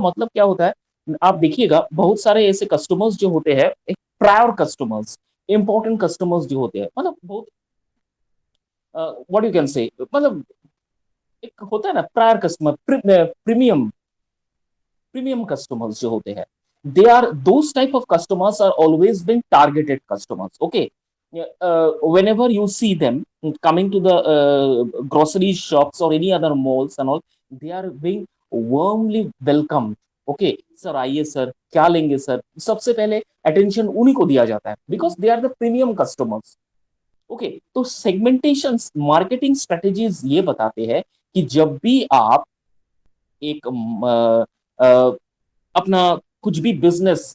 मतलब क्या होता है, आप देखिएगा बहुत सारे ऐसे कस्टमर्स जो होते हैं, एक प्रायर कस्टमर्स, इंपॉर्टेंट कस्टमर्स जो होते हैं, मतलब बहुत व्हाट यू कैन से, मतलब एक होता है ना prior customer, premium premium customers जो होते हैं, they are those type of customers are always being targeted customers. Okay, whenever you see them coming to the grocery shops or any other malls and all, they are being warmly welcomed. Okay sir, आइए sir, क्या लेंगे sir, सबसे पहले attention उन्हीं को दिया जाता है, because they are the premium customers. Okay, तो सेगमेंटेशन मार्केटिंग स्ट्रेटेजीज ये बताते हैं कि जब भी आप एक अपना कुछ भी बिजनेस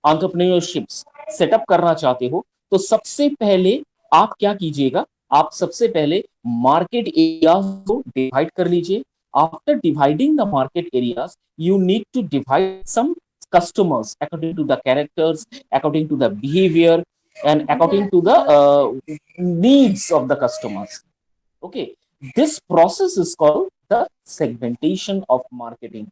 एंटरप्रेन्योरशिप सेटअप करना चाहते हो, तो सबसे पहले आप क्या कीजिएगा, आप सबसे पहले मार्केट एरियाज को डिवाइड कर लीजिए. After dividing the market areas, you need to divide some customers according to the characters, according to the behavior, and according to the needs of the customers. Okay, this process is called the segmentation of marketing.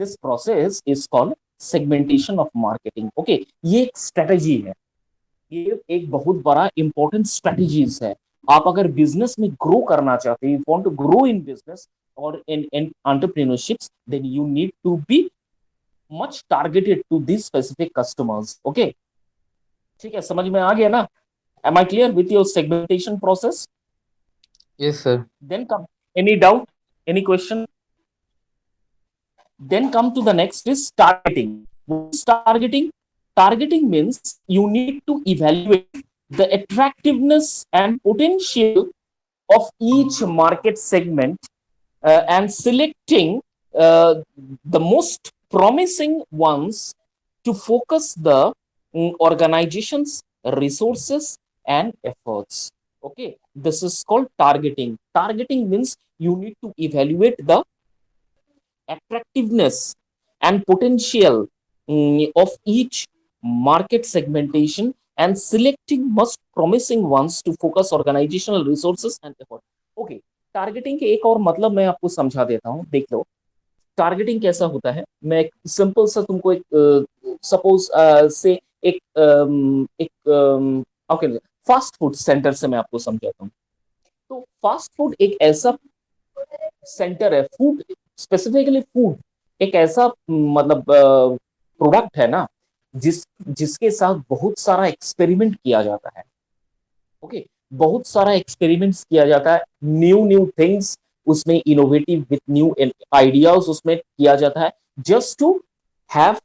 This process is called segmentation of marketing. Okay, ये एक strategy है, ये एक बहुत बड़ा important strategies है. आप अगर बिजनेस में ग्रो करना चाहते हैं, you want to grow in business और in entrepreneurships, then you need to be much targeted to this specific customers. Okay, ठीक है, समझ में आ गया ना? Am I clear with your segmentation process? Yes sir. Then come, any doubt, any question? Then come to the next is targeting. What is targeting? Targeting means you need to evaluate the attractiveness and potential of each market segment, and selecting the most promising ones to focus the organization's resources and efforts. Okay, this is called targeting. Targeting means you need to evaluate the attractiveness and potential of each market segmentation and selecting most promising ones to focus organizational resources and effort. Okay, targeting के एक और मतलब मैं आपको समझा देता हूं, देख लो टारगेटिंग कैसा होता है. मैं एक सिंपल सा तुमको एक सपोज से एक एक ओके, फास्ट फूड सेंटर से मैं आपको समझाता हूँ. तो फास्ट फूड एक ऐसा सेंटर है, फूड, स्पेसिफिकली फूड एक ऐसा मतलब प्रोडक्ट है ना, जिसके साथ बहुत सारा एक्सपेरिमेंट किया जाता है. ओके, बहुत सारा एक्सपेरिमेंट्स किया जाता है, न्यू न्यू थिंग्स उसमें, इनोवेटिव विथ न्यू आइडियाज उसमें किया जाता है, just to have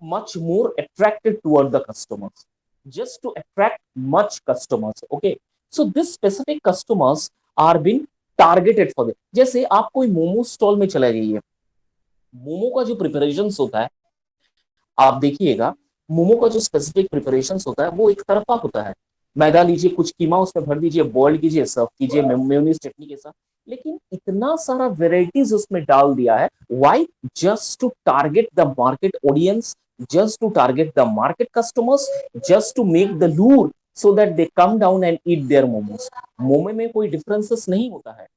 much more attracted toward the customers, just to attract much customers. Okay, so this specific customers are being targeted for this. जैसे आप कोई momo stall में चला जाइए, मोमो का जो प्रिपरेशन होता है, आप देखिएगा मोमो का जो स्पेसिफिक प्रिपरेशन होता है वो एक तरफा होता है. मैदा लीजिए, कुछ कीमा उसमें भर दीजिए, बॉइल कीजिए, सर्व कीजिए मेयोनीज चटनी के साथ. लेकिन इतना सारा वेराइटीज उसमें डाल दिया है, why? Just to target the market audience, just to target the market customers, just to make the lure so that they come down and eat their momos. Momo में कोई डिफरेंसेस नहीं होता है.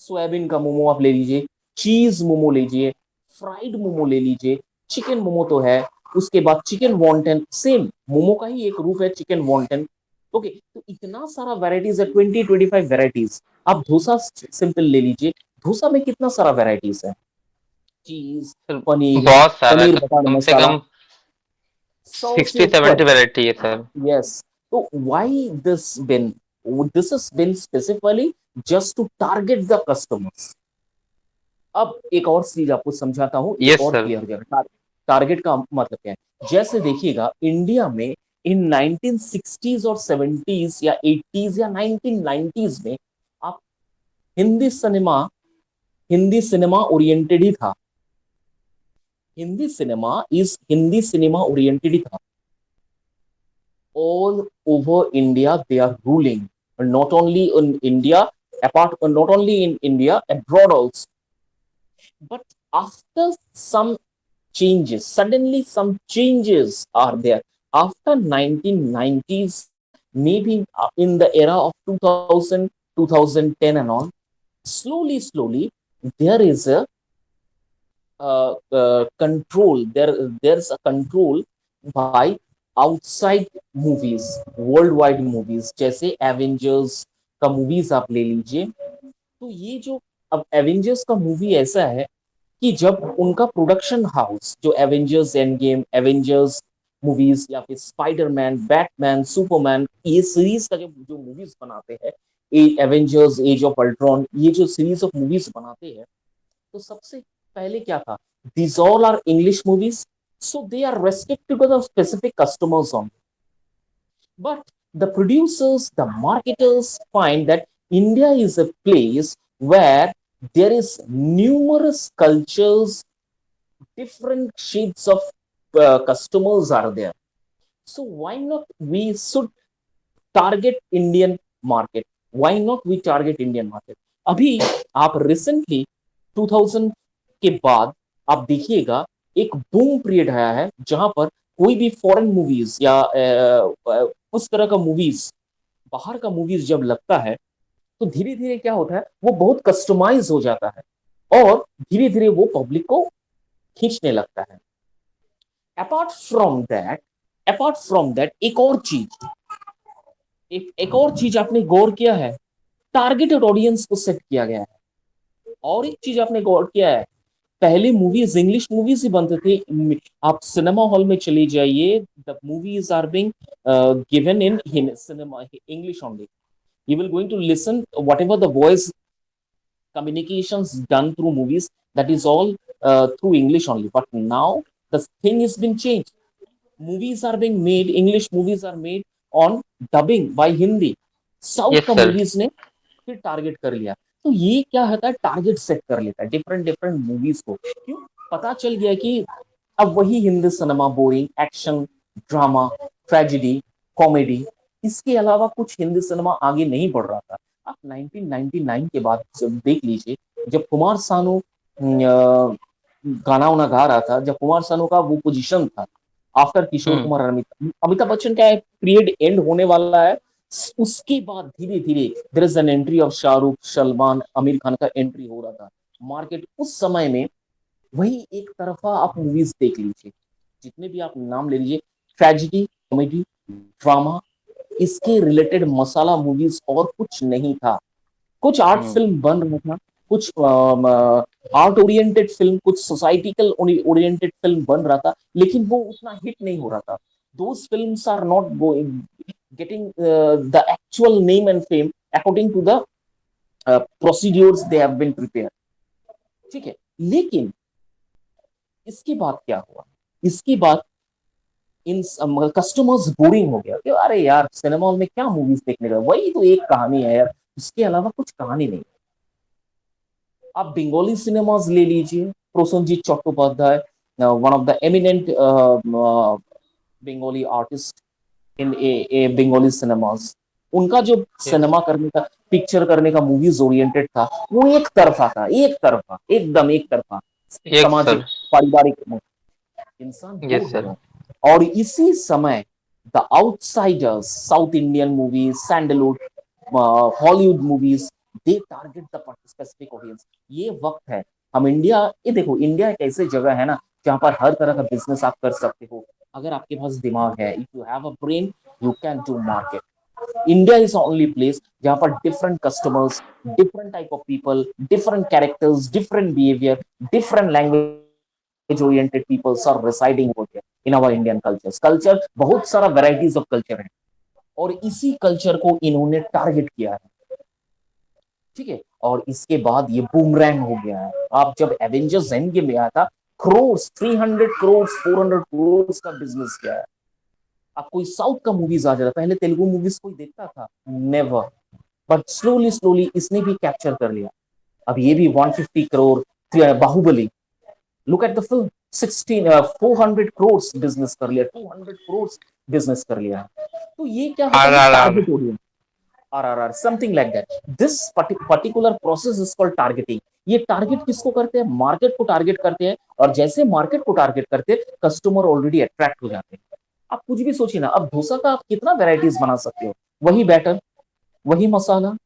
सोयाबीन का मोमो आप ले लीजिए, चीज मोमो लीजिए, फ्राइड मोमो ले लीजिए, चिकन मोमो तो है, उसके बाद चिकन वॉन्टन, सेम मोमो का ही एक रूप है चिकन वॉन्टन. ओके, तो इतना सारा वेराइटीज है, 20-25 वेराइटीज. आप डोसा सिंपल ले लीजिए, डोसा में कितना सारा वेराइटीज है, चीज, सर पनीर, बहुत सारा, पनीर बटर कम से मसाला, कम 100 से सिक्सटी ऊपर. सेवेंटी वैरायटी है सर। यस, तो why this is been specifically just to target the customers. अब एक और चीज आपको समझाता हूं, ये यस और सर। क्लियर हो जाएगा टारगेट का मतलब क्या है. जैसे देखिएगा इंडिया में इन 1960s और 70s या 80s या 1990s में, आप Hindi cinema, Hindi cinema oriented ही था. हिंदी सिनेमा ओरिएंटेड ही था. all over India they are ruling, not only in India, not only in India, abroad also. But after some changes, suddenly some changes are there. After 1990s, maybe in the era of 2000, 2010 and all, slowly, there is a control. There's a control by outside movies, worldwide movies, जैसे Avengers का movies आप ले लीजिए। तो ये जो अब Avengers का मूवी ऐसा है कि जब उनका प्रोडक्शन हाउस जो Avengers end game, Avengers movies या फिर स्पाइडरमैन, बैटमैन, सुपरमैन, ये सीरीज का जो जो मूवीज बनाते हैं, एवेंजर्स, एज ऑफ अल्ट्रॉन, ये जो सीरीज ऑफ मूवीज बनाते हैं, तो सबसे पहले क्या था, these all are English movies, so they are restricted to the specific customers on. But the producers, the marketers find that India is a place where there is numerous cultures, different shades of customers are there. So why not we should target Indian market? Why not we target Indian market? अभी आप recently 2000 के बाद आप देखिएगा एक boom period आया है जहां पर कोई भी फॉरेन मूवीज या उस तरह का मूवीज, बाहर का मूवीज जब लगता है, तो धीरे धीरे क्या होता है, वो बहुत कस्टमाइज हो जाता है और धीरे धीरे वो पब्लिक को खींचने लगता है। अपार्ट फ्रॉम दैट, एक और चीज, एक और चीज आपने गौर किया है, टारगेटेड ऑडियंस को सेट किया गया है। और एक चीज आपने गौर किया है, पहले मूवीज इंग्लिश मूवीज ही बनते थे। आप सिनेमा हॉल में चले जाइए, the movies are being given in cinema English only. You will going to listen whatever the voice communications done through movies, that is all through English only. But now the thing has been changed. Movies are being made, English movies are made on dubbing by Hindi. South Yes, का sir. Movies ने फिर target कर लिया। तो ये क्या होता है, टारगेट सेट कर लेता है डिफरेंट डिफरेंट मूवीज को। क्यों? पता चल गया कि अब वही Hindi cinema boring, action, drama, tragedy, comedy, इसके अलावा कुछ हिंदी सिनेमा आगे नहीं बढ़ रहा था। आप 1999 के बाद जब देख लीजिए, जब कुमार सानू गाना उना गा रहा था, जब कुमार सानू का वो पोजीशन था आफ्टर किशोर Hmm. कुमार और अमिताभ बच्चन का एक पीरियड एंड होने वाला है, उसके बाद धीरे धीरे there is an entry of Shahrukh, Salman, Aamir Khan का एंट्री हो रहा था मार्केट उस समय में। वही एक तरफा आप मूवीज देख लीजिए, जितने भी आप नाम ले लीजिए, ट्रेजिडी, कॉमेडी, ड्रामा, इसके रिलेटेड मसाला मूवीज और कुछ नहीं था। कुछ आर्ट Hmm. फिल्म बन रहा था, कुछ आर्ट ओरिएंटेड फिल्म, कुछ सोसाइटिकल ओरिएंटेड फिल्म बन रहा था, लेकिन वो उतना हिट नहीं हो रहा था। Those films are not going getting the actual name and fame according to the procedures they have been prepare. ठीक है, लेकिन इसके बाद क्या हुआ, इसके बाद इन कस्टमर्स बोरिंग हो गया कि अरे यार सिनेमा हॉल में क्या मूवीज देखने का, वही तो एक कहानी है यार, उसके अलावा कुछ कहानी नहीं। आप बंगाली सिनेमाज ले लीजिए, Prasenjit Chattopadhyay, one of the eminent Bengali artist in A Bengali cinemas, उनका जो Yes. सिनेमा करने का, पिक्चर करने का, मूवीज ओरिएंटेड था, वो एक तरफा था, एक तरफा, एकदम एक तरफा, Yes, सामाजिक, sir. पारिवारिक। इंसान बोर Yes, हो sir. रहा। और इसी समय the outsiders, south Indian movies, sandalwood, Hollywood movies, they target the specific audience. ये वक्त है, हम इंडिया, ये देखो इंडिया एक ऐसी जगह है ना जहां पर हर तरह का बिजनेस आप कर सकते हो, अगर आपके पास दिमाग है, if you have a brain, you can do market. India is only place जहां पर different customers, different type of people, different characters, different behaviour, different language oriented peoples are residing over here in our Indian cultures. Culture, बहुत सारा varieties of culture है और इसी culture को इन्होंने target किया है। ठीक है, और इसके बाद ये बूमरैंग हो गया है। आप जब एवेंजर्स एंड गेम में आया था, क्रोर्स, 300 करोड़, 400 करोड़ का बिजनेस किया है। अब कोई साउथ का मूवीज आ जाता, पहले तेलुगु मूवीज कोई देखता था, नेवर, बट स्लोली स्लोली इसने भी कैप्चर कर लिया। अब ये भी 150 crore, Baahubali, look at the film, 400 crore business कर लिया, 200 करोड़ बिजनेस कर लिया। तो ये क्या होता है, RRR. Target audience, RRR, something like that. This particular process is called targeting. ये टारगेट किसको करते हैं, मार्केट को टारगेट करते हैं, और जैसे मार्केट को टारगेट करते हैं, कस्टमर ऑलरेडी अट्रैक्ट हो जाते हैं। आप कुछ भी सोचिए ना, अब डोसा का आप कितना वेराइटीज बना सकते हो, वही बैटर, वही मसाला,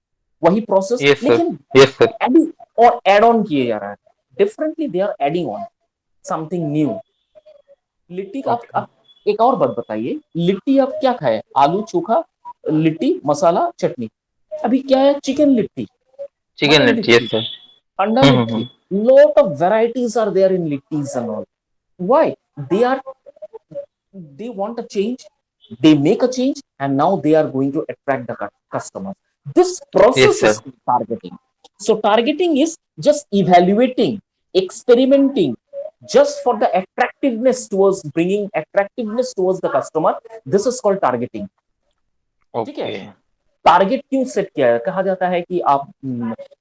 वही प्रोसेस, Yes, sir. लेकिन Yes, sir. एडिंग और एड ऑन किए जा रहा है, differently they are adding on. Something new. Litti का Okay. आप एक और बात बताइए, लिट्टी आप क्या खाए? आलू चोखा, लिट्टी मसाला चटनी। अभी क्या है? Chicken litti, Chicken mutton litchi. Litti, Yes, sir. अंडा litti. Lot of varieties are there in littis and all. Why? they are they want a change, they make a change, and now they are going to attract the customers. This Yes, process sir. is targeting. So targeting is just evaluating, experimenting, just for the attractiveness, towards bringing attractiveness towards the customer. This is called targeting. ठीक है? Okay. Target क्यों set किया है? कहा जाता है कि आप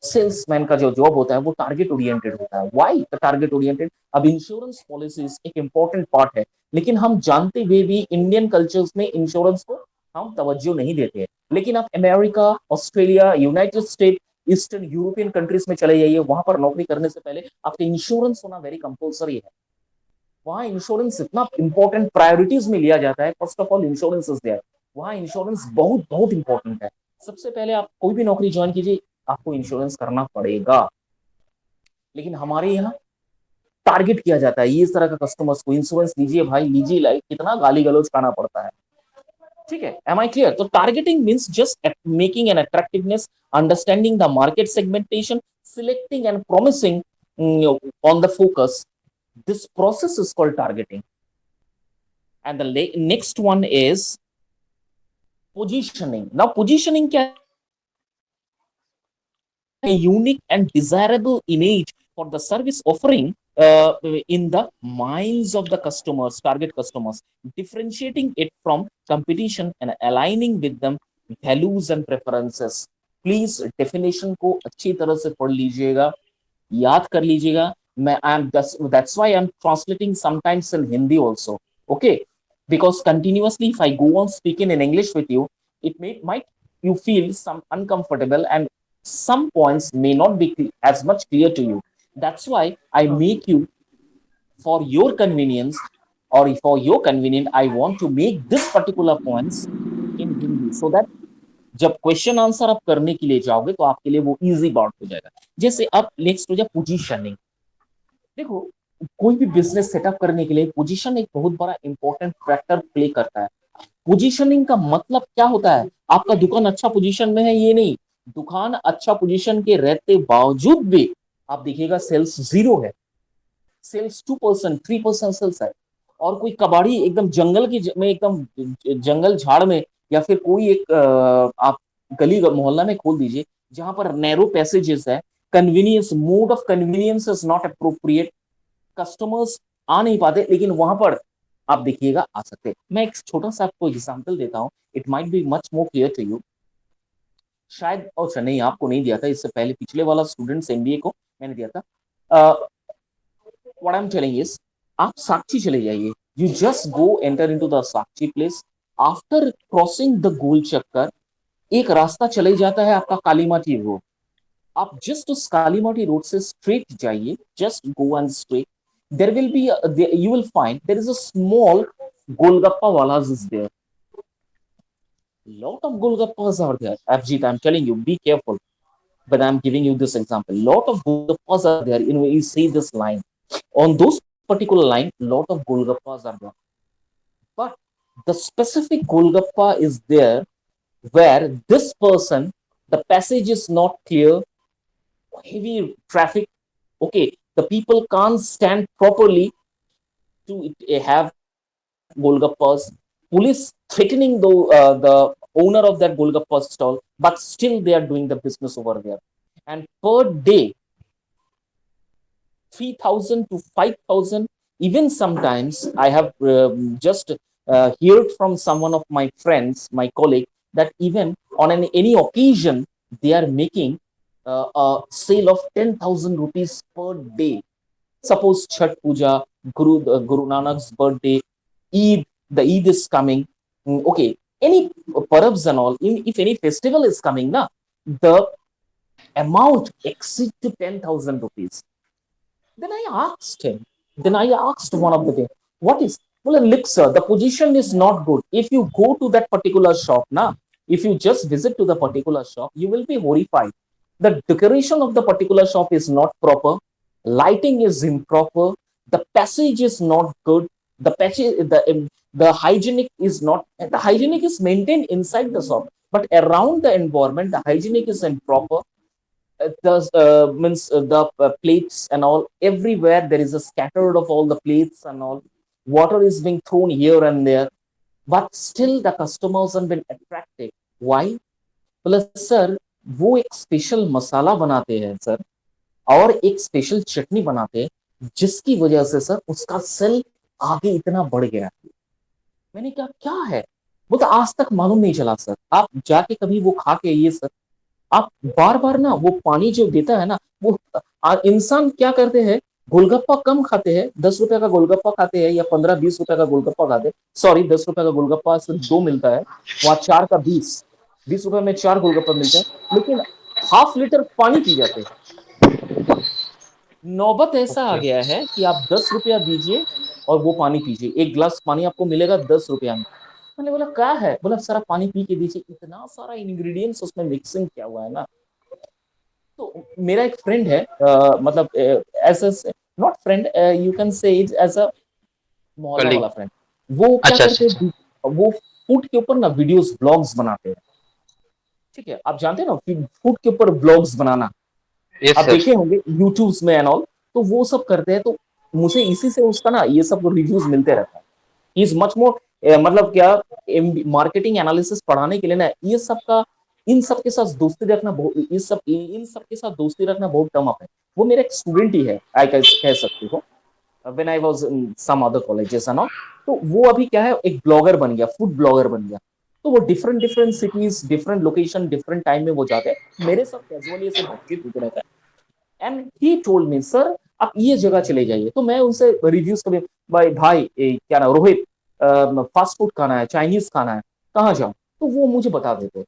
सेल्समैन का जो जॉब होता है वो टारगेट ओरिएंटेड होता है। Why target oriented? अब इंश्योरेंस पॉलिसीज एक इंपॉर्टेंट पार्ट है, लेकिन हम जानते हुए भी इंडियन कल्चर्स में इंश्योरेंस को हम तवज्जो नहीं देते हैं। लेकिन आप America, Australia, United state, eastern European countries में चले जाइए, वहां पर नौकरी करने से पहले आपका इंश्योरेंस होना वेरी कंपल्सरी है। वहां इंश्योरेंस इतना इंपॉर्टेंट प्रायोरिटीज में लिया जाता है। First of all insurance is there. वहां इंश्योरेंस बहुत बहुत इंपॉर्टेंट है। सबसे पहले आप कोई भी नौकरी ज्वाइन कीजिए, आपको इंश्योरेंस करना पड़ेगा। लेकिन हमारे यहाँ टारगेट किया जाता है, ये इस तरह का कस्टमर्स को इंश्योरेंस लीजिए भाई, लीजिए, लाइक कितना गाली गलौज खाना पड़ता है। ठीक है? Am I clear? तो targeting means just making an attractiveness, understanding the market segmentation, selecting and promising on the focus. This process is called targeting. And the next one is positioning. Now positioning क्या है? A unique and desirable image for the service offering in the minds of the customers, target customers, differentiating it from competition and aligning with them values and preferences. Please definition को अच्छी तरह से पढ़ लीजिएगा, याद कर लीजिएगा। मैं I am that's why I M translating sometimes in Hindi also, okay? Because continuously if I go on speaking in English with you, it might you feel some uncomfortable, and some points may not be as much clear to you. That's why I make you, for your convenience, or for your convenience, I want to make this particular points in Hindi, so that जब question answer आप करने के लिए जाओगे तो आपके लिए वो इजी बात हो जाएगा। जैसे अब नेक्स्ट हो जाए पोजीशनिंग। देखो, कोई भी बिजनेस सेटअप करने के लिए पोजीशन एक बहुत बड़ा इंपॉर्टेंट फैक्टर प्ले करता है। पोजीशनिंग का मतलब क्या होता है? आपका दुकान अच्छा पोजीशन में है ये नहीं, दुकान अच्छा पोजीशन के रहते बावजूद भी आप देखिएगा सेल्स जीरो है, सेल्स 2%, 3% सेल्स है। और कोई कबाड़ी एकदम जंगल की में, एकदम जंगल झाड़ में, या फिर कोई एक आप गली मोहल्ला में खोल दीजिए जहां पर नैरो पैसेजेस है, convenience, mode of convenience is not appropriate, customers आ नहीं पाते, लेकिन वहां पर आप देखिएगा आ सकते। मैं एक छोटा सा आपको एग्जांपल देता हूं, it might be much more clear to you. शायद, अच्छा नहीं, आपको नहीं दिया था, इससे पहले पिछले वाला स्टूडेंट्स एमबीए को मैंने दिया था। What I am telling is, आप साक्षी चले जाइए, you just go enter into the Sakshi place. After crossing the goal चक्कर, एक रास्ता चले जाता है आपका कालीमाटी रोड। आप जस्ट उस कालीमाटी रोड से स्ट्रेट जाइए, just go and straight, there will be you will find there is a small golgappa walas is there. Lot of golgappas are there, Abjit, I'm telling you, be careful. But I'm giving you this example, lot of golgappas are there. You know, you see this line, on those particular line, lot of golgappas are there. But the specific golgappa is there where this person, the passage is not clear, heavy traffic, okay, the people can't stand properly to have golgappas, police threatening the owner of that golgappa stall, but still they are doing the business over there. And per day, 3,000 to 5,000, even sometimes I have just heard from someone of my friends, my colleague, that even on any occasion, they are making a sale of 10,000 rupees per day. Suppose Chhat Puja, Guru Nanak's birthday, Eid, the Eid is coming. Okay, any parabs and all, if any festival is coming, na, the amount exceeds to 10,000 rupees. Then I asked him, then I asked one of the day, what is? Well, look, sir, the position is not good. If you go to that particular shop, na, if you just visit to the particular shop, you will be horrified. The decoration of the particular shop is not proper, lighting is improper, the passage is not good, the passage, the hygienic is not, the hygienic is maintained inside the shop, but around the environment the hygienic is improper. The means the plates and all, everywhere there is a scattered of all the plates and all, water is being thrown here and there, but still the customers have been attracted. Why? Plus sir वो एक special मसाला बनाते हैं sir, और एक special चटनी बनाते हैं, जिसकी वजह से सर उसका सेल आगे इतना बढ़ गया है। मैंने कहा क्या है, वो तो आज तक मालूम नहीं चला सर। आप जाके कभी वो खा के आइए सर। आप बार बार ना वो पानी जो देता है ना, वो इंसान क्या करते हैं, गोलगप्पा कम खाते हैं, 10 रुपए का गोलगप्पा खाते हैं या 15-20 रुपए का गोलगप्पा खाते हैं। सॉरी, 10 रुपए का गोलगप्पा सिर्फ दो मिलता है, वहां चार का 20 रुपए में चार गोलगप्पा मिलते हैं, लेकिन हाफ लीटर पानी पी जाते हैं। नौबत ऐसा आ ओके। गया है कि आप 10 रुपया दीजिए और वो पानी पीजिए, एक गिलास पानी आपको मिलेगा 10 रुपया में। मैंने बोला क्या है, बोला सारा पानी पी के दीजिए, इतना सारा इंग्रेडिएंट्स उसमें मिक्सिंग किया हुआ है ना। तो मेरा एक फ्रेंड है, मतलब as not friend, you can say it as a mohalla colleague. वाला फ्रेंड। वो क्या अच्छा अच्छा करते अच्छा। हैं, वो फूड के ऊपर ना वीडियोस ब्लॉग्स बनाते हैं। ठीक है, आप जानते हैं ना फूड के ऊपर ब्लॉग्स बनाना, यस आप सर। देखे होंगे यूट्यूब्स में एंड ऑल। तो वो सब करते हैं, तो मुझे इसी से उसका ना ये सब रिव्यूज मिलते रहता है। ही इज मच मोर, मतलब क्या, मार्केटिंग एनालिसिस पढ़ाने के लिए ना ये सब का, इन सब के साथ दोस्ती रखना बहुत, इस सब इन सब के साथ दोस्ती रखना बहुत टर्म अप है। वो मेरा एक स्टूडेंट ही है, आई कह सकती हो, when I was in some other colleges and all. तो वो अभी क्या है, एक ब्लॉगर बन गया, फूड ब्लॉगर बन गया। तो वो different different cities, different location, different time में वो जाते हैं, मेरे साथ कैजुअली ऐसे बातचीत होते रहता है। And he told me sir आप ये जगह चले जाइए। तो मैं उनसे रिव्यूज कभी, भाई भाई क्या नाम रोहित, फास्ट फूड खाना है, चाइनीज खाना है, कहाँ जाऊं? तो वो मुझे बता देते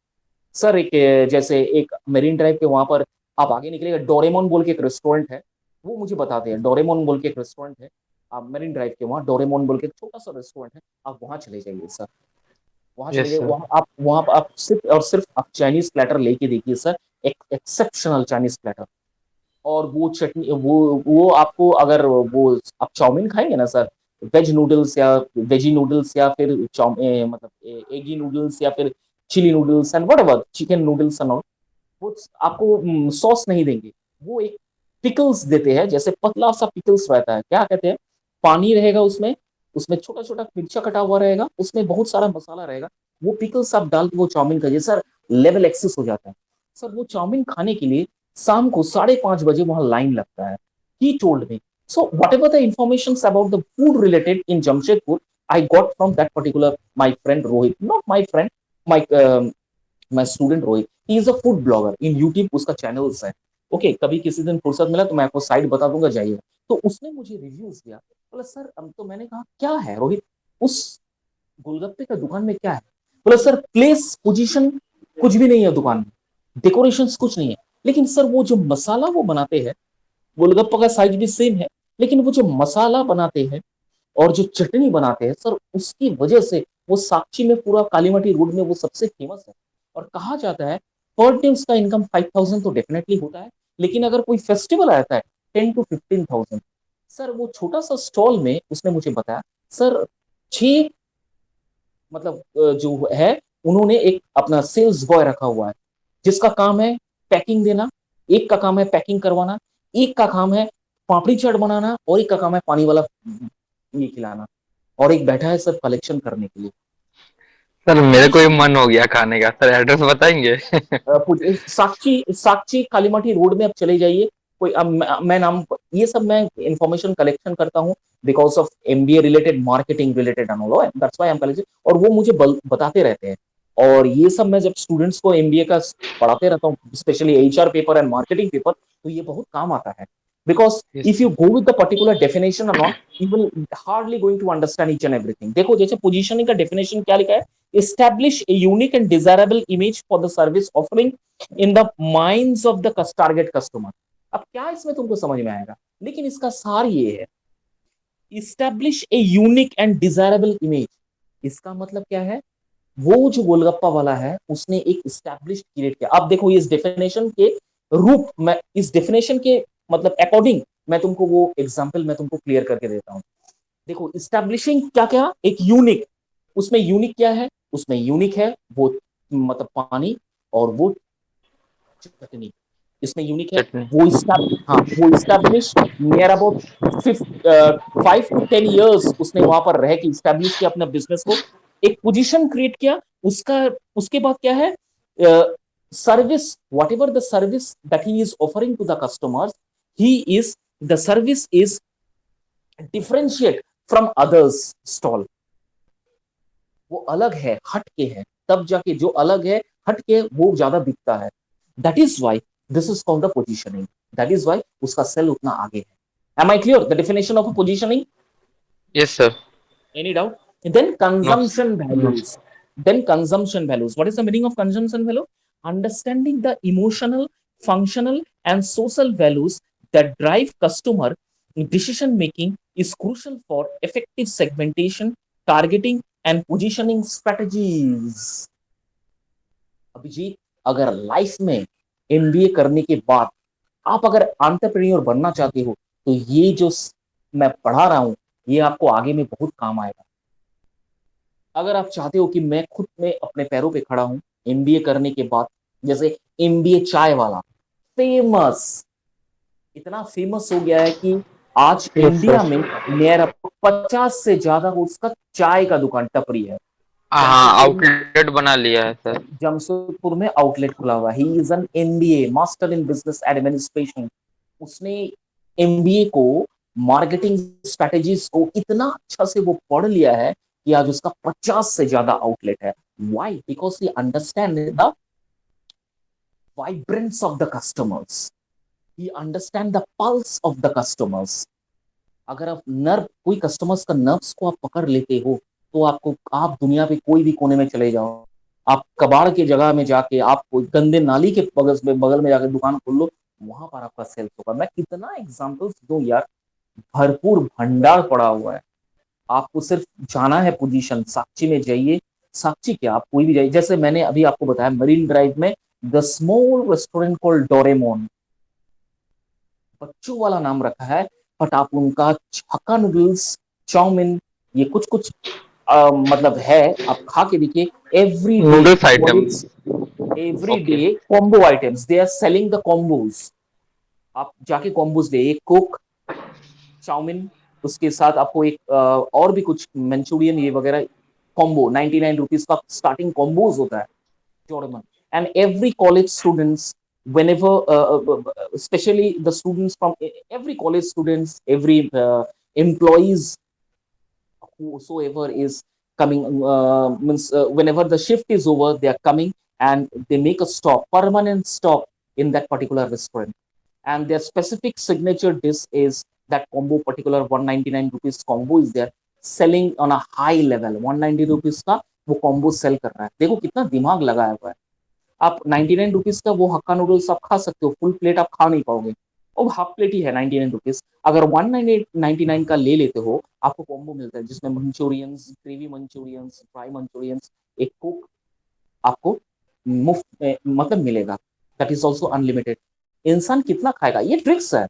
सर। एक जैसे एक मेरीन ड्राइव के वहां पर आप आगे निकलेगा, डोरेमोन बोल के एक रेस्टोरेंट है, वो मुझे बताते हैं, डोरेमोन बोल के एक रेस्टोरेंट है, आप मेरीन ड्राइव के वहाँ डोरेमोन बोल के एक छोटा सा रेस्टोरेंट है, आप वहां चले जाइए सर। वहां चले यस जाइए, सर। वहां पर आप सिर्फ और सिर्फ आप चाइनीज प्लेटर लेके देखिए सर, एक एक्सेप्शनल चाइनीज प्लेटर। और वो चटनी, वो आपको, अगर वो आप चाउमीन खाएंगे ना सर, वेज नूडल्स या वेजी नूडल्स या फिर मतलब एगी नूडल्स या फिर chilli noodles and whatever, chicken noodles and all, वो आपको सॉस नहीं देंगे, वो एक पिकल्स देते हैं, जैसे पतला सा पिकल्स रहता है, क्या कहते हैं, पानी रहेगा उसमें, उसमें छोटा छोटा मिर्चा कटा हुआ रहेगा, उसमें बहुत सारा मसाला रहेगा, वो पिकल्स आप डाल के वो चाउमीन खाइए सर, लेवल एक्सेस हो जाता है। सर वो चाउमीन खाने के लिए शाम को 5:30 बजे वहां लाइन लगता है। He told me, so whatever the informations about the food related in Jamshedpur, I got from that particular my friend Rohit, not my friend, my my student Rohit. He is a food blogger in YouTube, उसका channels है। Okay, कभी किसी दिन फुर्सत मिला तो मैं आपको साइट बता दूंगा, जाइए। तो उसने मुझे रिव्यूज दिया, बोला सर, अब तो मैंने कहा क्या है रोहित उस गोलगप्पे का दुकान में, क्या है? बोला सर प्लेस पोजीशन कुछ भी नहीं है दुकान में, डेकोरेशन कुछ नहीं है, लेकिन सर वो जो मसाला वो बनाते हैं, गोलगप्पा का साइज भी सेम है, लेकिन वो जो मसाला बनाते हैं और जो चटनी बनाते हैं सर, उसकी वजह से वो साक्षी में, पूरा कालीमती रोड में वो सबसे फेमस है। और कहा जाता है पर डे उसका इनकम 5,000 तो डेफिनेटली होता है, लेकिन अगर कोई फेस्टिवल आता है 10 to 15,000। सर वो छोटा सा स्टॉल में उसने मुझे बताया सर, 6, मतलब जो है, उन्होंने एक अपना सेल्स बॉय रखा हुआ है, जिसका काम है पैकिंग देना, एक का काम है पैकिंग करवाना, एक का काम है पापड़ी चाट बनाना, और एक का काम है पानी वाला ये खिलाना, और एक बैठा है सर कलेक्शन करने के लिए। सर मेरे को ही पोजीशन, मन हो गया खाने का। सर एड्रेस बताएंगे? साक्षी साक्षी कालीमाटी रोड में आप चले जाइए। कोई अब मैं नाम, ये सब मैं इंफॉर्मेशन कलेक्शन करता हूँ because of MBA related, marketing related and all, that's why I M collecting, और वो मुझे बताते रहते हैं। और ये सब मैं जब स्टूडेंट्स को एमबीए का पढ़ाते रहता हूँ, specially HR paper and marketing paper, तो ये बहुत काम आता है। Because yes if you go with the particular definition और not, you will hardly going to understand each and everything. देखो जैसे पोजीशनिंग का डेफिनेशन क्या लिखा है, establish a unique and desirable image for the service offering in the minds of the target customer। अब क्या इसमें तुमको समझ में आएगा, लेकिन इसका सार ये है, establish a unique and desirable image। इसका मतलब क्या है, वो जो गोलगप्पा वाला है उसने एक स्टैब्लिश क्रिएट किया। अब देखो इस डेफिनेशन के रूप में, इस डेफिनेशन के मतलब अकॉर्डिंग मैं तुमको वो एग्जाम्पल मैं तुमको क्लियर करके देता हूँ। देखो इस्टेब्लिशिंग क्या क्या, एक यूनिक, उसमें यूनिक क्या है, उसमें यूनिक है वो मतलब पानी और वो चटनी, इसमें यूनिक है चटनी। वो हाँ वो establish near about 5 to 10 years उसने वहां पर रह के इस्टेब्लिश किया अपने बिजनेस को, एक पोजीशन क्रिएट किया उसका। उसके बाद क्या है, service, whatever the service that he is offering to the customers, he is, the service is differentiate from others stall, वो अलग है, हट के है, तब जाके जो अलग है हट के वो ज्यादा बिकता है। That is why this is called the positioning, that is why उसका सेल उतना आगे है। Am I clear the definition of positioning? Yes sir. Any doubt? Then no. consumption no. values. Then consumption values. What is the meaning of consumption value? Understanding the emotional, functional, and social values that drive customer decision making is crucial for effective segmentation, targeting, and positioning strategies. Abhijit, अगर life में MBA करने के बाद आप अगर entrepreneur बनना चाहते हो तो ये जो मैं पढ़ा रहा हूं ये आपको आगे में बहुत काम आएगा। अगर आप चाहते हो कि मैं खुद में अपने पैरों पे खड़ा हूं एमबीए करने के बाद, जैसे एमबीए चाय वाला फेमस, इतना फेमस हो गया है कि आज यस इंडिया सर। में नियर 50 से ज्यादा उसका चाय का दुकान टपरी है। हाँ, जमशेदपुर में, आउटलेट बना लिया है सर। जमशेदपुर में आउटलेट खुला हुआ, he is an MBA master in business administration. उसने एमबीए को, मार्केटिंग स्ट्रेटेजीज को इतना अच्छा से वो पढ़ लिया है कि आज उसका 50 से ज्यादा आउटलेट है। Why? Because he understand the vibrance of the customers, he understand the pulse of the customers. अगर आप नर्व, कोई कस्टमर्स का नर्व्स को आप पकड़ लेते हो तो आपको, आप दुनिया पे कोई भी कोने में चले जाओ, आप कबाड़ की जगह में जाके, आप कोई गंदे नाली के बगल में जाकर दुकान खोल लो, वहां पर आपका सेल्स होगा। मैं कितना एग्जांपल्स दूं यार, भरपूर भंडार पड़ा हुआ है। आपको सिर्फ जाना है पोजीशन, साक्षी में जाइए, साक्षी क्या, आप कोई भी जाइए, जैसे मैंने अभी आपको बताया मरीन ड्राइव में the small restaurant called Doraemon, बच्चों वाला नाम रखा है, बट आप उनका हक्का नूडल्स, चाउमीन, ये कुछ कुछ मतलब है, आप खा के देखिए। Every day noodles item. College, every okay. Day combo items, they are selling the combos. आप जाके कॉम्बोज ले, एक कोक, चाउमीन, उसके साथ आपको एक और भी कुछ मंचूरियन ये वगैरह, कॉम्बो 99 रुपीज का स्टार्टिंग कॉम्बोज होता है Jordan. And every college students, whenever, especially the students from every college students, every employees, whosoever is coming, means whenever the shift is over, they are coming and they make a stop, permanent stop in that particular restaurant. And their specific signature dish is that combo, particular 199 rupees combo is there, selling on a high level, 190 rupees का वो combo cell कर रहा है। देखो कितना दिमाग लगाया हुआ है। आप 99 रुपीज का वो हक्का नूडल्स आप खा सकते हो, फुल प्लेट आप खा नहीं पाओगे, वो हाफ प्लेट ही है 99 रुपीज। अगर 199 का ले लेते हो, आपको कॉम्बो मिलता है जिसमें Manchurians, gravy Manchurians, fry Manchurians, एक कोक आपको मुफ्त में मतलब मिलेगा, दैट इज ऑल्सो अनलिमिटेड। इंसान कितना खाएगा, ये ट्रिक्स है।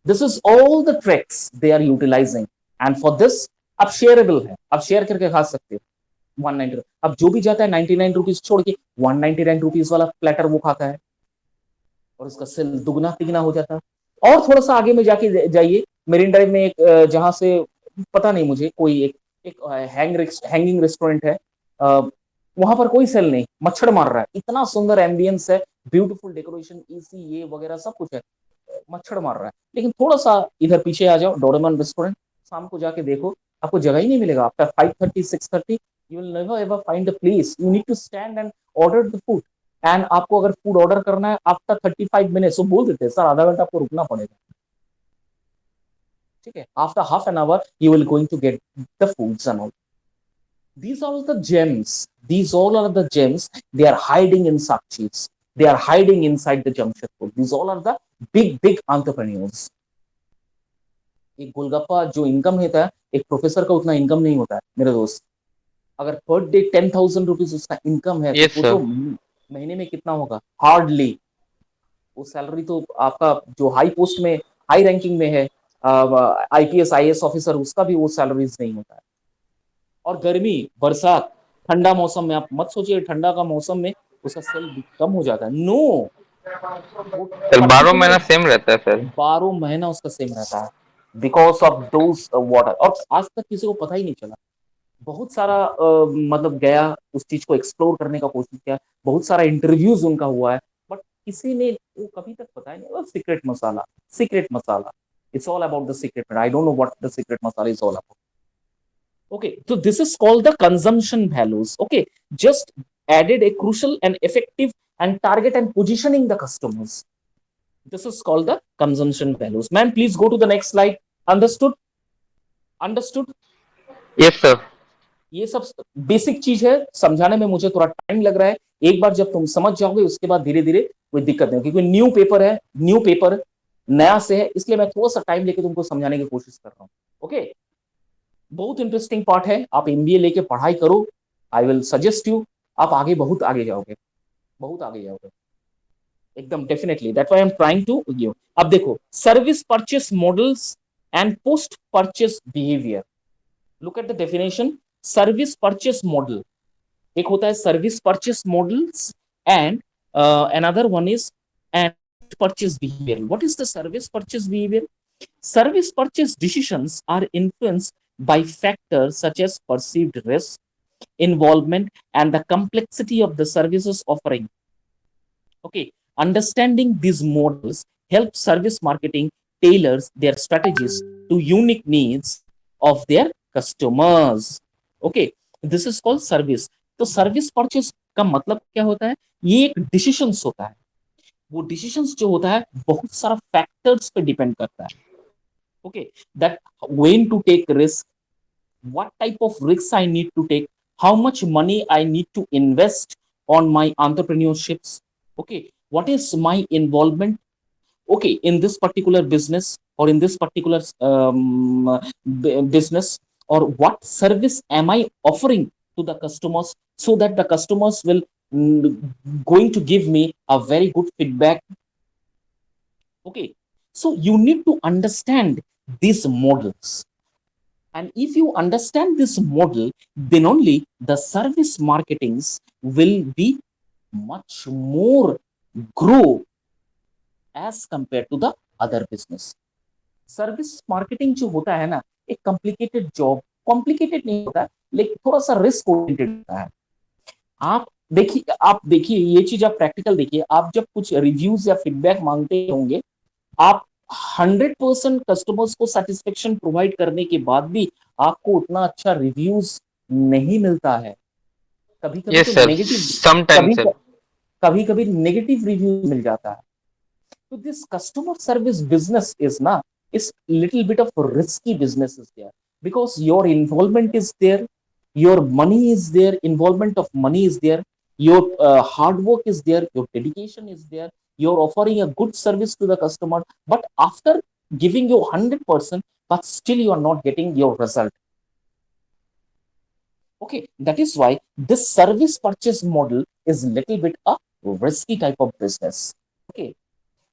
This is all the tricks they are utilising, and for this आप शेयरेबल है, आप शेयर करके खा सकते हो। 190, अब जो भी जाता है 99 रुपीज छोड़ के 199 रुपीज वाला प्लेटर वो खाता है और उसका सेल दुगना तिगना हो जाता है। और थोड़ा सा आगे में जाके जाइए, मेरिन ड्राइव में एक जहां से पता नहीं मुझे, कोई एक हैंगिंग रेस्टोरेंट है, वहां पर कोई सेल नहीं, मच्छर मार रहा है, इतना सुंदर एम्बियंस है, ब्यूटीफुल डेकोरेशन, एसी ये वगैरह सब कुछ है, मच्छर मार रहा है। लेकिन थोड़ा सा इधर पीछे आ जाओ, डोरेमन रेस्टोरेंट, शाम को जाके देखो, आपको जगह ही नहीं मिलेगा। After 5:30 6:30 you will never ever find a place, you need to stand and order the food. And आपको अगर फूड ऑर्डर करना है आफ्टर 35 मिनट्स, वो बोल देते हैं सर आधा घंटा आपको रुकना पड़ेगा, ठीक है, after half an hour you will going to get the foods and all. These are the gems. These all are the gems. They are hiding in Sakshis. They are hiding inside the Jamshedpur. These all are the big, big entrepreneurs. एक गोलगप्पा जो income होता है, एक professor का उतना income नहीं होता है मेरे दोस्त। अगर पर डे 10,000 रुपीज उसका इनकम है तो यस सोचो सर। महीने में कितना होगा, हार्डली वो सैलरी तो आपका जो हाई पोस्ट में, हाई रैंकिंग में है, आईपीएस आईएएस ऑफिसर, उसका भी वो सैलरीज नहीं होता है। और गर्मी, बरसात, ठंडा मौसम में आप मत सोचिए ठंडा का मौसम में उसका सैलरी कम हो जाता है, नो। वो सर 12 महीना पर्टिकुलर सेम रहता है सर। 12 महीना उसका सेम रहता है, बिकॉज ऑफ दोज वाटर। और आज तक किसी को पता ही नहीं चला। बहुत सारा मतलब गया, उस चीज को एक्सप्लोर करने का कोशिश किया, बहुत सारा इंटरव्यूज उनका हुआ है, बट किसी ने वो कभी तक पता ही नहीं। Secret masala, secret masala, it's all about the secret, I don't know what the secret masala is all about. Okay, so this is called the consumption values. Okay, just added a crucial and effective and target and positioning the customers. This is called the consumption values. Man, please go to the next slide. Understood? Understood? Yes sir. ये सब basic चीज है, समझाने में मुझे थोड़ा time लग रहा है। एक बार जब तुम समझ जाओगे उसके बाद धीरे धीरे कोई दिक्कत नहीं, क्योंकि न्यू पेपर है, न्यू पेपर नया से है, इसलिए मैं थोड़ा सा टाइम लेके तुमको समझाने की कोशिश कर रहा हूँ। ओके, बहुत इंटरेस्टिंग पार्ट है, आप एमबीए लेके पढ़ाई करो, आई विल सजेस्ट यू, आप आगे बहुत आगे जाओगे, बहुत आगे जाओगे एकदम definitely, that why I am trying to give. अब देखो, service purchase models and post purchase behaviour, look at the definition. Service purchase model, एक होता है service purchase models and another one is and purchase behavior. What is the service purchase behavior? Service purchase decisions are influenced by factors such as perceived risk, involvement, and the complexity of the services offering. Okay, understanding these models helps service marketing tailors their strategies to unique needs of their customers. Okay, this is called service. तो service purchase का मतलब क्या होता है? ये एक decisions होता है। वो डिसीजंस जो होता है बहुत सारा फैक्टर्स पे डिपेंड करता है। Okay, that when to take risk, what type of risks I need to take, how much money I need to invest on my entrepreneurships. Okay, what is my involvement? Okay, in this particular business or in this particular business, or what service am I offering to the customers so that the customers will going to give me a very good feedback. Okay, so you need to understand these models, and if you understand this model, then only the service marketings will be much more grow as compared to the other business. Service marketing जो होता है ना, एक complicated job, complicated नहीं होता, लेकिन थोड़ा सा रिस्क ओरिएंटेड होता है। आप देखिए ये चीज, आप प्रैक्टिकल देखिए, आप जब कुछ रिव्यूज या फीडबैक मांगते होंगे, आप 100% कस्टमर्स को सेटिस्फेक्शन प्रोवाइड करने के बाद भी आपको उतना अच्छा रिव्यूज नहीं मिलता है। कभी कभी यस तो सर, नेगेटिव, समटाइम कभी सर। कभी कभी नेगेटिव रिव्यू मिल जाता है। तो this customer service business is ना, is little bit of risky business is there, because your involvement is there, your money is there, involvement of money is there, your hard work is there, your dedication is there, you're offering a good service to the customer, but after giving you 100%, but still you are not getting your result. Okay, that is why this service purchase model is little bit a risky type of business. Okay,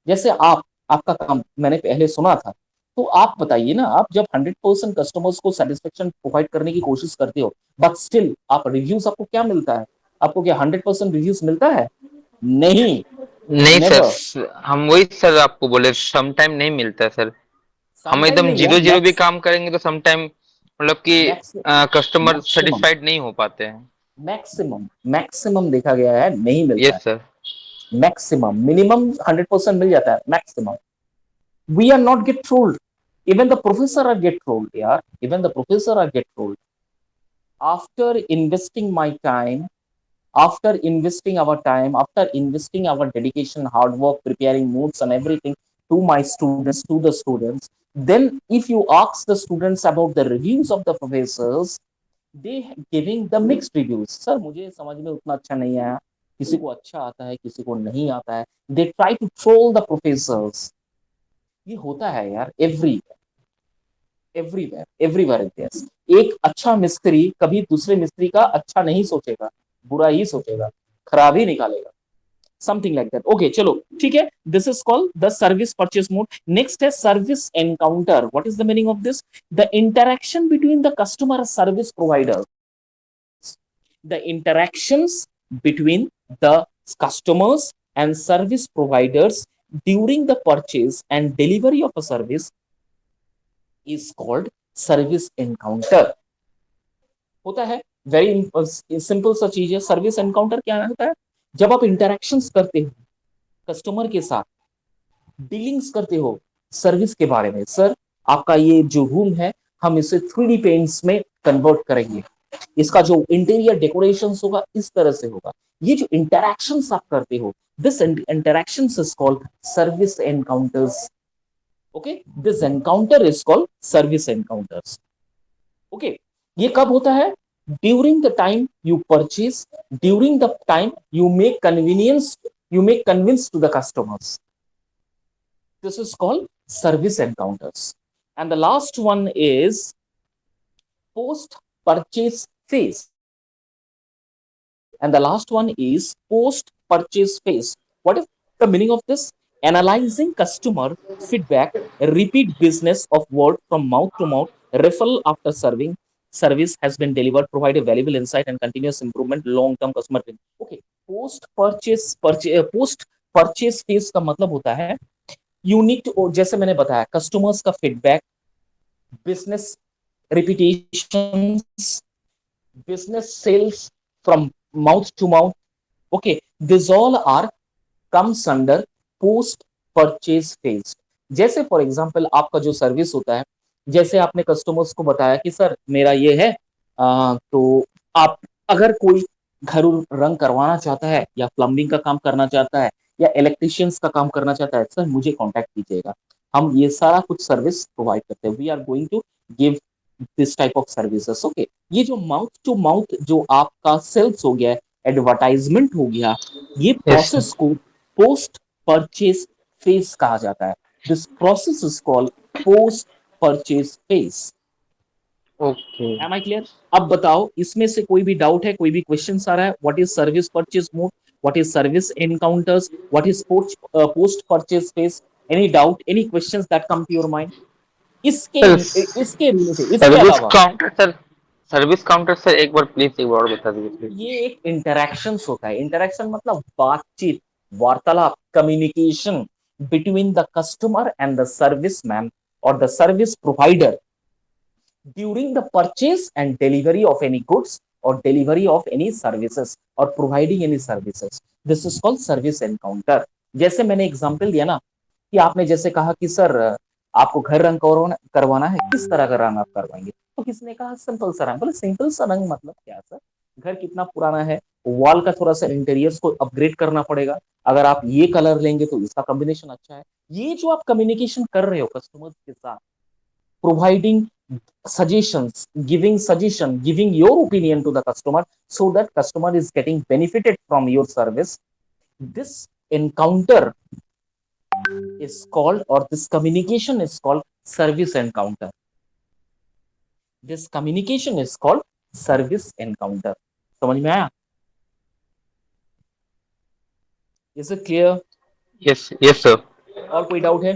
जैसे आपका काम मैंने पहले सुना था, तो आप बताइए ना, आप जब 100% कस्टमर्स को सेटिस्फेक्शन प्रोवाइड करने की कोशिश करते हो, बट स्टिल आप रिव्यूज, आपको क्या मिलता है? आपको क्या 100% रिव्यूज मिलता है? नहीं, नहीं नेवर। सर, हम वही सर आपको बोले, समटाइम नहीं मिलता है सर। सम हम टाइम एकदम नहीं यार, जीरो जीरो भी मैक्स काम करेंगे तो समटाइम मतलब कि मैक्स कस्टमर मैक्सिमम सेटिस्फाइड नहीं हो पाते हैं। मैक्सिमम मैक्सिमम देखा गया है, नहीं मिलता यस है। सर। मैक्सिमम, मिनिमम 100% मिल जाता है, maximum. We are not get trolled. Even the professor are get trolled, yeah. Even the professor are get trolled. After investing my time, after investing our time, after investing our dedication, hard work, preparing notes and everything to my students, to the students, then if you ask the students about the reviews of the professors, they giving the mixed reviews. Sir, मुझे समझ में उतना अच्छा नहीं आया, किसी को अच्छा आता है, किसी को नहीं आता है। They try to troll the professors. ये होता है यार, एवरीवेयर एवरीवेयर इट इज। एक अच्छा मिस्त्री कभी दूसरे मिस्त्री का अच्छा नहीं सोचेगा, बुरा ही सोचेगा, खराब ही निकालेगा। Something like that. ओके चलो ठीक है, this is called the service purchase mode. Next है service encounter. What is the meaning of this? The interaction between the customer service provider, the interactions between the customers and service providers during the purchase and delivery of a service is called service encounter। होता है very simple सा चीज है। Service encounter क्या होता है? जब आप इंटरेक्शंस करते हो कस्टमर के साथ, डीलिंग्स करते हो सर्विस के बारे में, सर आपका ये जो रूम है हम इसे 3D पेंट्स में कन्वर्ट करेंगे, इसका जो इंटीरियर डेकोरेशन होगा इस तरह से होगा। ये जो इंटरैक्शंस आप करते हो, this interactions is called service encounters. Okay, this encounter is called service encounters. Okay, ये कब होता है? During the time you purchase, during the time you make convince to the customers, this is called service encounters। And the last one is post purchase phase, and the last one is post purchase phase। What is the meaning of this? Analyzing customer feedback, repeat business of word from mouth to mouth, referral after serving service has been delivered, provide a valuable insight and continuous improvement, long term customer win। Okay, post purchase phase का मतलब होता है unit, जैसे मैंने बताया customers का feedback, business repetition, business sales from mouth to mouth. Okay, this all are comes under post purchase phase. जैसे for example आपका जो सर्विस होता है, जैसे आपने कस्टमर्स को बताया कि सर मेरा ये है, तो आप अगर कोई घर रंग करवाना चाहता है या प्लम्बिंग का काम करना चाहता है या इलेक्ट्रिशियंस का काम करना चाहता है, सर मुझे कांटेक्ट कीजिएगा, हम ये सारा कुछ सर्विस प्रोवाइड करते हैं। We are going to give this type of services. Okay, ये जो माउथ टू माउथ जो आपका सेल्स हो गया, एडवर्टाइजमेंट हो गया, ये Yes, sir. प्रोसेस को पोस्ट परचेज फेज कहा जाता है। This process is called post purchase phase. Okay. Am I clear? अब बताओ इसमें से कोई भी डाउट है, कोई भी क्वेश्चन आ रहा है? What is service purchase mode, what is service encounters, what is post purchase phase? Any doubt, any questions that come to your mind इसके सर इसके रिलेटेड, इसके सर्विस अलावा? Counter sir, service counter sir एक बार please एक बार और बता दीजिए प्लीज। ये एक इंटरेक्शन होता है। इंटरेक्शन मतलब बातचीत, वार्तालाप, communication between the customer and the service man और the service provider during the purchase and delivery of any goods और डिलीवरी ऑफ एनी सर्विसेज और providing any services. This is called service encounter. जैसे मैंने example दिया ना कि आपने जैसे कहा कि सर आपको घर रंग करवाना है, किस तरह का रंग आप करवाएंगे? तो किसने कहा सिंपल सा रंग। बोले सिंपल सा रंग मतलब क्या सर? घर कितना पुराना है, वॉल का थोड़ा सा इंटीरियर्स को अपग्रेड करना पड़ेगा, अगर आप ये कलर लेंगे तो इसका कॉम्बिनेशन अच्छा है। ये जो आप कम्युनिकेशन कर रहे हो कस्टमर्स के साथ, providing suggestions, giving suggestion, giving your opinion to the customer so that customer is getting benefited from your service, this encounter is called, or this communication is called service encounter। this communication is called service encounter। समझ में आया? Is it clear? Yes yes sir. और कोई doubt है?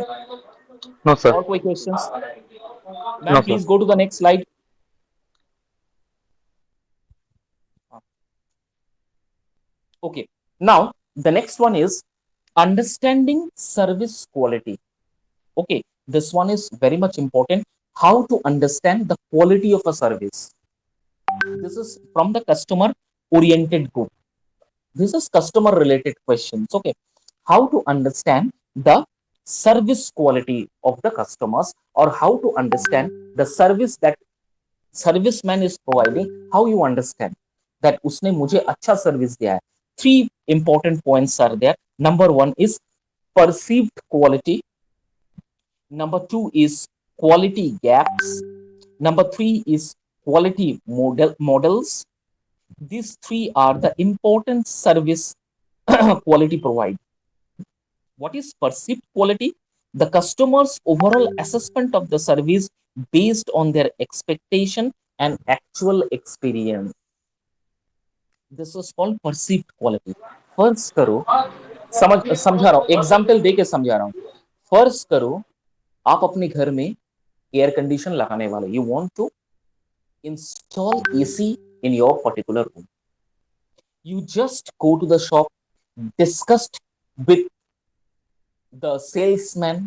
No sir. और कोई questions? No ma'am sir. Please go to the next slide. Okay, now the next one is understanding service quality। Okay, this one is very much important, how to understand the quality of a service। This is from the customer oriented group, this is customer related questions। Okay, how to understand the service quality of the customers, or how to understand the service that serviceman is providing, how you understand that उसने मुझे अच्छा service दिया है। Three important points are there. Number one is perceived quality, number two is quality gaps, number three is quality models। These three are the important service quality provide। What is perceived quality? The customer's overall assessment of the service based on their expectation and actual experience। This is called perceived quality। फर्ज करो समझा रहा हूँ, example दे के समझा रहा हूँ। फर्ज करो आप अपने घर में एयर कंडीशन लगाने वाले, you want to install AC in your particular room. You just go to the shop, discussed with the salesman.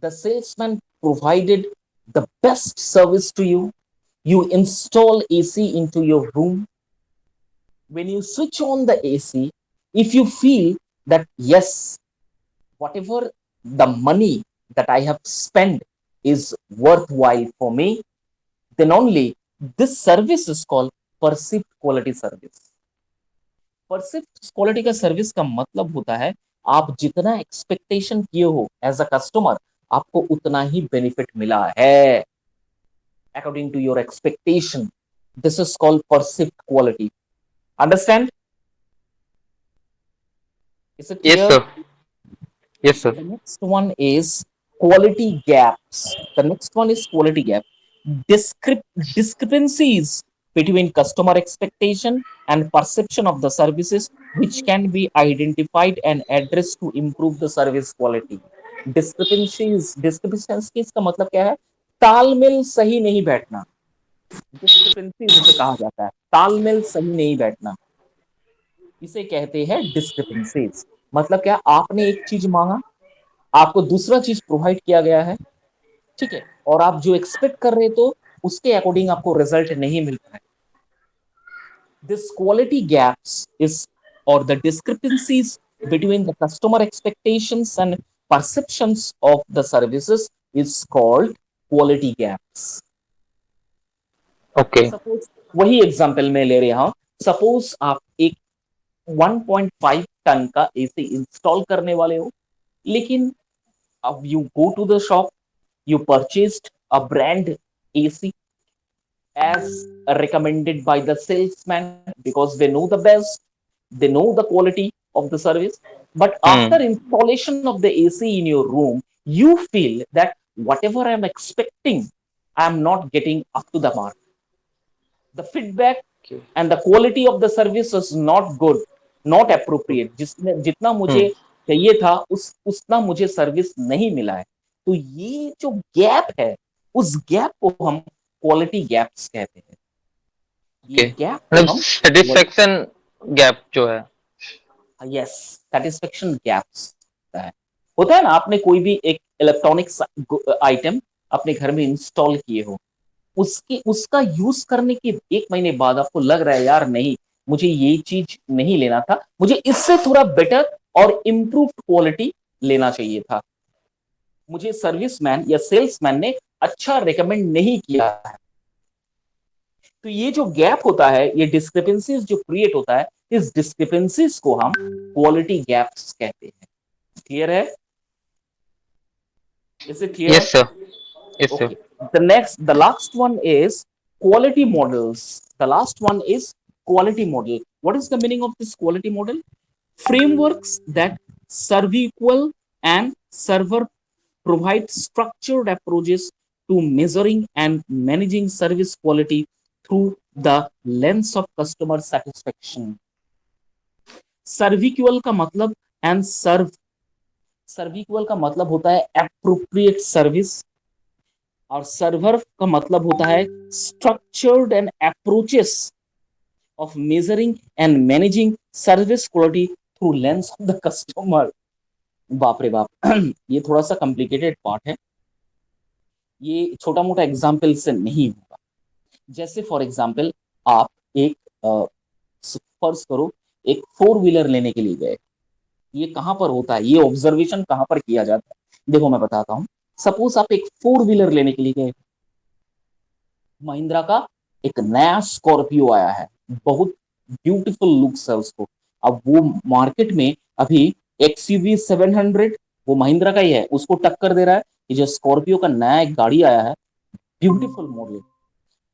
The salesman provided the best service to you. You install AC into your room. When you switch on the AC, if you feel that yes, whatever the money that I have spent is worthwhile for me, then only this service is called perceived quality service. Persist quality का service का मतलब होता है आप जितना expectation किए हो as a customer, आपको उतना ही बेनिफिट मिला है according to your expectation. This is called perceived quality. Understand? Is it Yes, clear? sir. Yes, sir. The next one is quality gaps. The next one is quality gap. Discrepancies between customer expectation and perception of the services, which can be identified and addressed to improve the service quality. Discrepancies का मतलब क्या है? तालमेल सही नहीं बैठना, discrepancies इसे कहा जाता है। तालमेल सही नहीं बैठना, इसे कहते हैं डिस्क्रिपेंसीज। मतलब क्या, आपने एक चीज मांगा, आपको दूसरा चीज प्रोवाइड किया गया है, ठीक है, और आप जो एक्सपेक्ट कर रहे तो उसके अकॉर्डिंग आपको रिजल्ट नहीं मिलता है। दिस क्वालिटी गैप्स इज और the discrepancies between the customer expectations and perceptions of the services is called quality gaps. Okay. Suppose वही एग्जांपल में ले रहा हूं, सपोज आप एक 1.5 टन का एसी इंस्टॉल करने वाले हो, लेकिन अब you go to the shop, you purchased a brand AC as recommended by the salesman because they know the best, they know the quality of the service. But Hmm. after installation of the AC in your room, you feel that whatever I'm expecting, I'm not getting up to the mark. The feedback Okay. and the quality of the service is not good, not appropriate। जिसने जितना Hmm. मुझे चाहिए था उस उतना मुझे service नहीं मिला है। तो ये जो गैप है, उस गैप को हम क्वालिटी गैप्स कहते हैं। ये Okay. गैप को मतलब हम सेटिस्फेक्शन गैप जो है। यस, सेटिस्फेक्शन गैप्स होता है ना। आपने कोई भी एक इलेक्ट्रॉनिक्स आइटम अपने घर में इंस्टॉल किए हो, उसके उसका यूज करने के 1 महीने बाद आपको लग रहा है यार नहीं, मुझे ये चीज नहीं लेना था, मुझे इससे थोड़ा बेटर और इम्प्रूव्ड क्वालिटी लेना चाहिए था, मुझे सर्विसमैन या सेल्समैन ने अच्छा रिकमेंड नहीं किया है। तो ये जो गैप होता है, ये डिस्क्रिपेंसीज जो क्रिएट होता है, इस डिस्क्रिपेंसीज को हम क्वालिटी गैप्स कहते हैं। क्लियर है? Is it clear? Yes, sir. Yes, sir. Okay. The last one is quality models. The last one is quality model. What is the meaning of this quality model? Frameworks that serve equal and server provide structured approaches to measuring and managing service quality through the lens of customer satisfaction. सर्विक्यूअल का मतलब and सर्विक्यूअल का मतलब होता है appropriate service, और server का मतलब होता है structured and approaches of measuring and managing service quality through lens of the customer. बाप रे बाप ये थोड़ा सा कॉम्प्लिकेटेड पार्ट है, ये छोटा मोटा एग्जाम्पल से नहीं होगा। जैसे फॉर एग्जाम्पल आप एक फर्ज करो एक 4 व्हीलर लेने के लिए गए, ये कहां पर होता है, ये ऑब्जर्वेशन कहां पर किया जाता है, देखो मैं बताता हूं। सपोज आप एक 4 व्हीलर लेने के लिए गए, महिंद्रा का एक नया स्कॉर्पियो आया है, बहुत ब्यूटीफुल लुक्स है उसको। अब वो मार्केट में अभी XUV 700 वो महिंद्रा का ही है, उसको टक्कर दे रहा है। ये जो स्कॉर्पियो का नया एक गाड़ी आया है, ब्यूटीफुल मॉडल,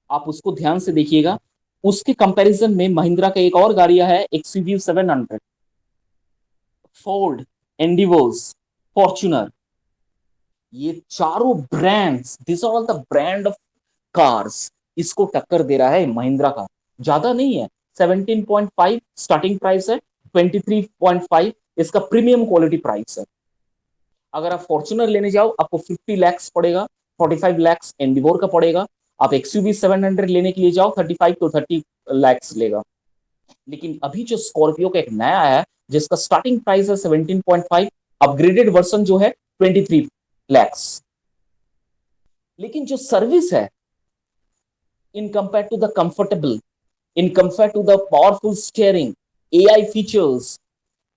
आप उसको ध्यान से देखिएगा। उसके कंपैरिजन में महिंद्रा का एक और गाड़ी आया है XUV 700, फोर्ड, एंडिवोस, फॉर्च्यूनर, ये चारों brands, this are all the brand of cars, इसको टक्कर दे रहा है महिंद्रा का। ज्यादा नहीं है, 17.5 स्टार्टिंग प्राइस है, 23.5 इसका प्रीमियम क्वालिटी प्राइस है। अगर आप फॉर्च्यूनर लेने जाओ आपको 50 लैक्स पड़ेगा, 45 लैक्स एंडिवोर का पड़ेगा। आप एक्सयूवी 700 लेने के लिए जाओ 35 to 30 लैक्स लेगा। लेकिन अभी जो स्कॉर्पियो का एक नया आया है जिसका स्टार्टिंग प्राइस है 17.5, अपग्रेडेड वर्जन जो है 23 लैक्स। लेकिन जो सर्विस है in compare to the comfortable, in compared to the powerful steering, AI features,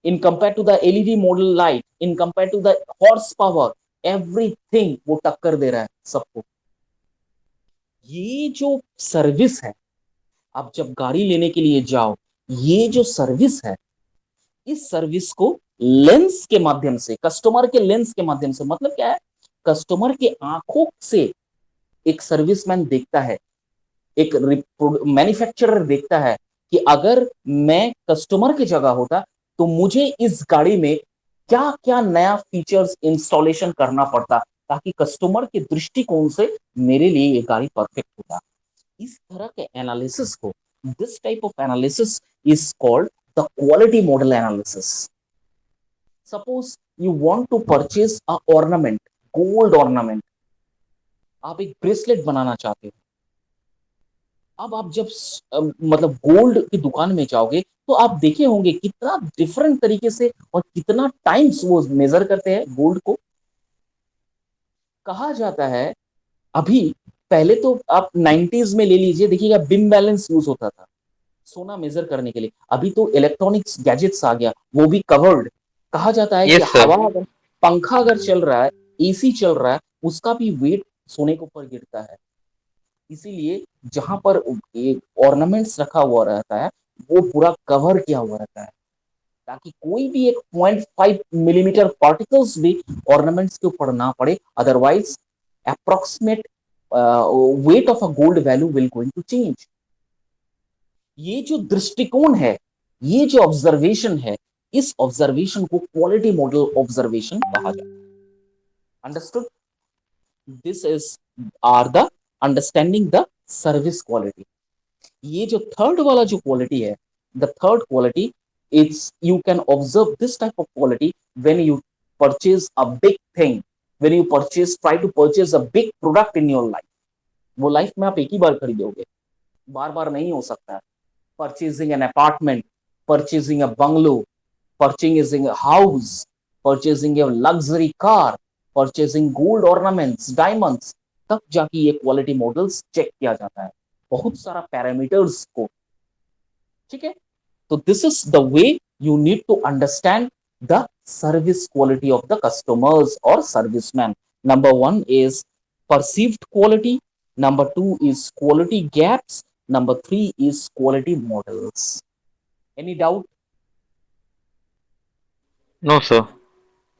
in compared to the LED model light, in compared to the horsepower, everything वो टक्कर दे रहा है सबको। ये जो सर्विस है, आप जब गाड़ी लेने के लिए जाओ, ये जो सर्विस है, इस सर्विस को लेंस के माध्यम से, कस्टमर के लेंस के माध्यम से, मतलब क्या है, कस्टमर के आंखों से एक सर्विसमैन देखता है, एक मैन्युफैक्चरर देखता है कि अगर मैं कस्टमर की जगह होता तो मुझे इस गाड़ी में क्या क्या नया फीचर्स इंस्टॉलेशन करना पड़ता ताकि कस्टमर के दृष्टिकोण से मेरे लिए ये गाड़ी परफेक्ट होता। इस तरह के एनालिसिस को, this type of analysis is called the quality model analysis. Suppose you want to purchase a ornament, gold ornament, आप एक ब्रेसलेट बनाना चाहते हो। अब आप जब मतलब गोल्ड की दुकान में जाओगे तो आप देखे होंगे कितना डिफरेंट तरीके से और कितना टाइम्स वो मेजर करते हैं गोल्ड को। कहा जाता है अभी, पहले तो आप 90s में ले लीजिए, देखिएगा बिम बैलेंस यूज होता था सोना मेजर करने के लिए। अभी तो इलेक्ट्रॉनिक्स गैजेट्स आ गया, वो भी कवर्ड। कहा जाता है कि यस सर। हवा अगर, पंखा अगर चल रहा है, एसी चल रहा है, उसका भी वेट सोने के ऊपर गिरता है। इसीलिए जहां पर ऑर्नामेंट्स रखा हुआ रहता है वो पूरा कवर किया हुआ रहता है ताकि कोई भी एक 0.5 मिलीमीटर पार्टिकल्स भी ऑर्नामेंट्स के ऊपर ना पड़े, otherwise approximate weight of a gold value will going to change. ये जो दृष्टिकोण है, ये जो ऑब्जर्वेशन है, इस ऑब्जर्वेशन को क्वालिटी मॉडल ऑब्जर्वेशन कहा जाता है। Understood? This is are the understanding the service quality. ये जो थर्ड वाला जो क्वालिटी है, the third quality, it's you can observe this type of quality when you purchase a big thing, when you purchase, try to purchase a big product in your life. वो life में आप एक ही बार खरीदोगे, बार बार नहीं हो सकता है। Purchasing an apartment, purchasing a bungalow, purchasing a house, purchasing a luxury car, purchasing gold ornaments, diamonds, तब जाके ये क्वालिटी मॉडल्स चेक किया जाता है बहुत सारा पैरामीटर्स को। ठीक है, तो this is the way you need to understand the service quality of the customers और serviceman. Number one is perceived quality, number two is quality gaps, number three is quality models. Any doubt? No sir.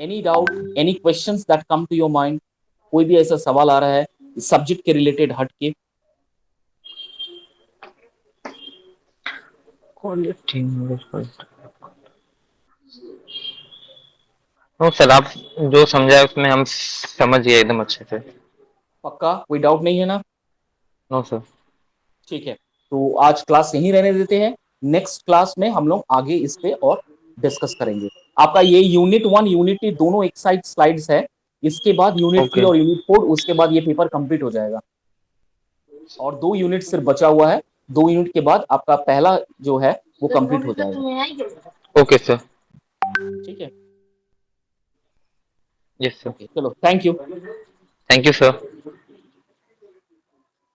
Any doubt? Any questions that come to your mind? कोई भी ऐसा सवाल आ रहा है subject के related हट के? Quality. No sir, आप जो समझाए उसमें हम समझ गए एकदम अच्छे से। पक्का कोई डाउट नहीं है ना? No sir. ठीक है, तो आज क्लास यहीं रहने देते हैं। नेक्स्ट क्लास में हम लोग आगे इस पे और डिस्कस करेंगे। आपका ये यूनिट वन यूनिट टू दोनों एक साइड स्लाइड्स है, इसके बाद यूनिट थ्री ओके। और यूनिट फोर, उसके बाद ये पेपर कंप्लीट हो जाएगा और 2 यूनिट सिर्फ बचा हुआ है। 2 यूनिट के बाद आपका पहला जो है वो कंप्लीट हो जाएगा। Okay sir. ठीक है, यस सर। ओके, चलो, thank you. Thank you sir.